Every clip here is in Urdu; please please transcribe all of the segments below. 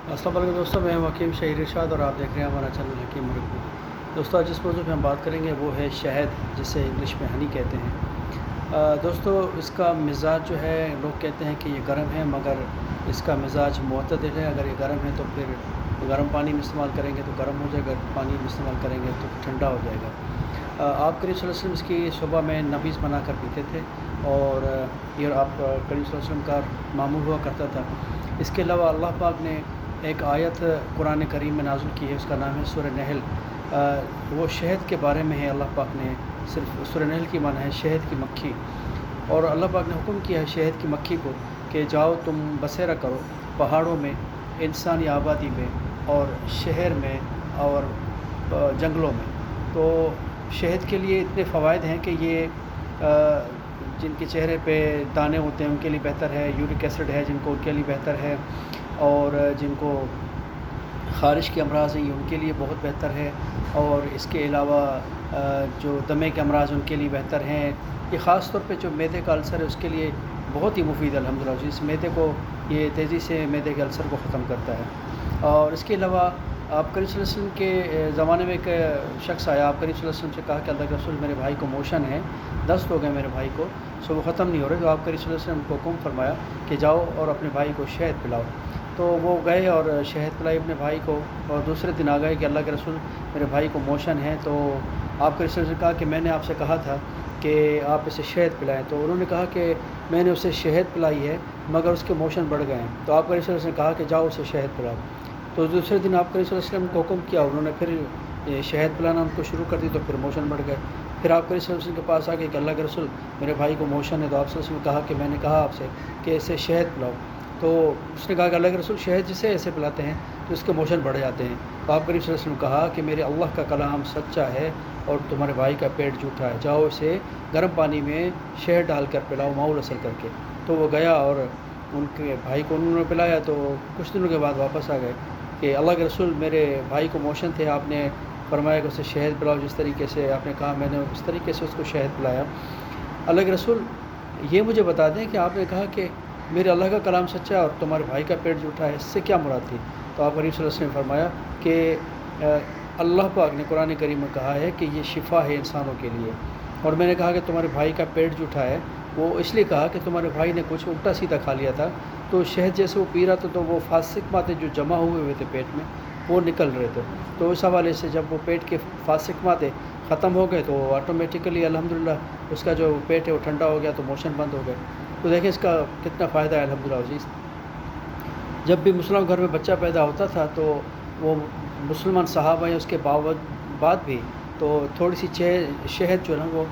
السلام علیکم دوستوں، میں ہوں حکیم شہیر ارشاد اور آپ دیکھ رہے ہیں ہمارا چینل حکیم رکو۔ دوستوں، جس موضوع پہ ہم بات کریں گے وہ ہے شہد، جسے انگلش میں ہنی کہتے ہیں۔ دوستوں، اس کا مزاج جو ہے، لوگ کہتے ہیں کہ یہ گرم ہے، مگر اس کا مزاج معتدل ہے۔ اگر یہ گرم ہے تو پھر گرم پانی میں استعمال کریں گے تو گرم ہو جائے گا، پانی میں استعمال کریں گے تو ٹھنڈا ہو جائے گا۔ آپ کریم صلی اللہ علیہ وسلم اس کی صبح میں نبیذ بنا کر پیتے تھے، اور یہ آپ کریم صلی اللہ علیہ وسلم کا معمول ہوا کرتا تھا۔ اس کے علاوہ اللہ پاک نے ایک آیت قرآن کریم میں نازل کی ہے، اس کا نام ہے سورہ نحل۔ وہ شہد کے بارے میں ہے۔ اللہ پاک نے صرف سورہ نحل کی معنی ہے شہد کی مکھی، اور اللہ پاک نے حکم کیا ہے شہد کی مکھی کو کہ جاؤ تم بسیرا کرو پہاڑوں میں، انسانی آبادی میں، اور شہر میں، اور جنگلوں میں۔ تو شہد کے لیے اتنے فوائد ہیں کہ یہ جن کے چہرے پہ دانے ہوتے ہیں ان کے لیے بہتر ہے، یورک ایسڈ ہے جن کو، ان کے لیے بہتر ہے، اور جن کو خارش کے امراض ہیں یہ ان کے لیے بہت بہتر ہے، اور اس کے علاوہ جو دمے کے امراض ان کے لیے بہتر ہیں۔ یہ خاص طور پہ جو معدے کا السر ہے اس کے لیے بہت ہی مفید ہے الحمدللہ، جس معدے کو یہ تیزی سے معدے کے السر کو ختم کرتا ہے۔ اور اس کے علاوہ آپ کریم صلی اللہ علیہ وسلم کے زمانے میں ایک شخص آیا، آپ کریم صلی اللہ علیہ وسلم سے کہا کہ اللہ کے رسول میرے بھائی کو موشن ہے، دست ہو گئے میرے بھائی کو، سو وہ ختم نہیں ہو رہے، تو آپ کریم صلی اللہ علیہ وسلم کو حکم فرمایا کہ جاؤ اور اپنے بھائی کو شہد پلاؤ۔ تو وہ گئے اور شہد پلائی اپنے بھائی کو، اور دوسرے دن آ گئے کہ اللہ کے رسول میرے بھائی کو موشن ہے۔ تو آپ کریم صلی اللہ علیہ وسلم نے کہا کہ میں نے آپ سے کہا تھا کہ آپ اسے شہد پلائیں، تو انہوں نے کہا کہ میں نے اسے شہد پلائی ہے مگر اس کے موشن بڑھ گئے ہیں۔ تو آپ کریم صلی اللہ علیہ وسلم نے کہا کہ جاؤ اسے شہد پلاؤ۔ تو دوسرے دن آپ کریم صلی اللہ علیہ وسلم کو حکم کیا، انہوں نے پھر شہد پلانا ان کو شروع کر دی، تو پھر موشن بڑھ گئے۔ پھر آپ کریم صلی اللہ علیہ وسلم کے پاس آ گئے کہ اللہ کے رسول میرے بھائی کو موشن ہے، تو آپ صلی اللہ علیہ وسلم نے کہا کہ میں نے کہا آپ سے کہ اسے شہد پلاؤ۔ تو اس نے کہا کہ اللہ کے رسول شہد جسے ایسے پلاتے ہیں تو اس کے موشن بڑھ جاتے ہیں۔ تو آپ کریم صلی اللہ علیہ وسلم نے کہا کہ میرے اللہ کا کلام سچا ہے اور تمہارے بھائی کا پیٹ جھوٹا ہے، جاؤ اسے گرم پانی میں شہد ڈال کر پلاؤ، معول اثر کر کے۔ تو وہ گیا اور ان کے بھائی کو انہوں نے پلایا، تو کچھ دنوں کے بعد واپس آ گئے کہ اللہ کے رسول میرے بھائی کو موشن تھے، آپ نے فرمایا کہ اسے شہد پلاؤ، جس طریقے سے آپ نے کہا میں نے اس طریقے سے اس کو شہد پلایا۔ اللہ کے رسول یہ مجھے بتا دیں کہ آپ نے کہا کہ میرے اللہ کا کلام سچا ہے اور تمہارے بھائی کا پیٹ جھوٹا ہے، اس سے کیا مراد تھی؟ تو آپ کریم صلی اللہ علیہ وسلم نے فرمایا کہ اللہ پاک نے قرآن کریم میں کہا ہے کہ یہ شفا ہے انسانوں کے لیے، اور میں نے کہا کہ تمہارے بھائی کا پیٹ جھوٹا ہے، وہ اس لیے کہا کہ تمہارے بھائی نے کچھ الٹا سیدھا کھا لیا تھا، تو شہد جیسے وہ پی رہا تھا تو وہ فاسق مادے جو جمع ہوئے تھے پیٹ میں وہ نکل رہے تھے۔ تو اس حوالے سے جب وہ پیٹ کے فاسق مادے ختم ہو گئے تو آٹومیٹیکلی الحمدللہ اس کا جو پیٹ ہے وہ ٹھنڈا ہو گیا، تو موشن بند ہو گئے۔ تو دیکھیں اس کا کتنا فائدہ ہے الحمدللہ عزیز۔ جب بھی مسلم گھر میں بچہ پیدا ہوتا تھا تو وہ مسلمان صحابہ ہیں اس کے بعد بھی تو تھوڑی سی شہد جو ہے نا وہ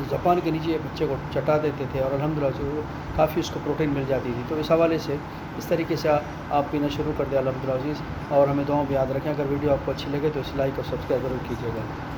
زبان کے نیچے بچے کو چٹا دیتے تھے، اور الحمدللہ سے وہ کافی اس کو پروٹین مل جاتی تھی۔ تو اس حوالے سے اس طریقے سے آپ پینا شروع کر دیں الحمدللہ عزیز، اور ہمیں دعاؤں میں یاد رکھیں۔ اگر ویڈیو آپ کو اچھی لگے تو اس لائک اور سبسکرائب ضرور کیجیے گا۔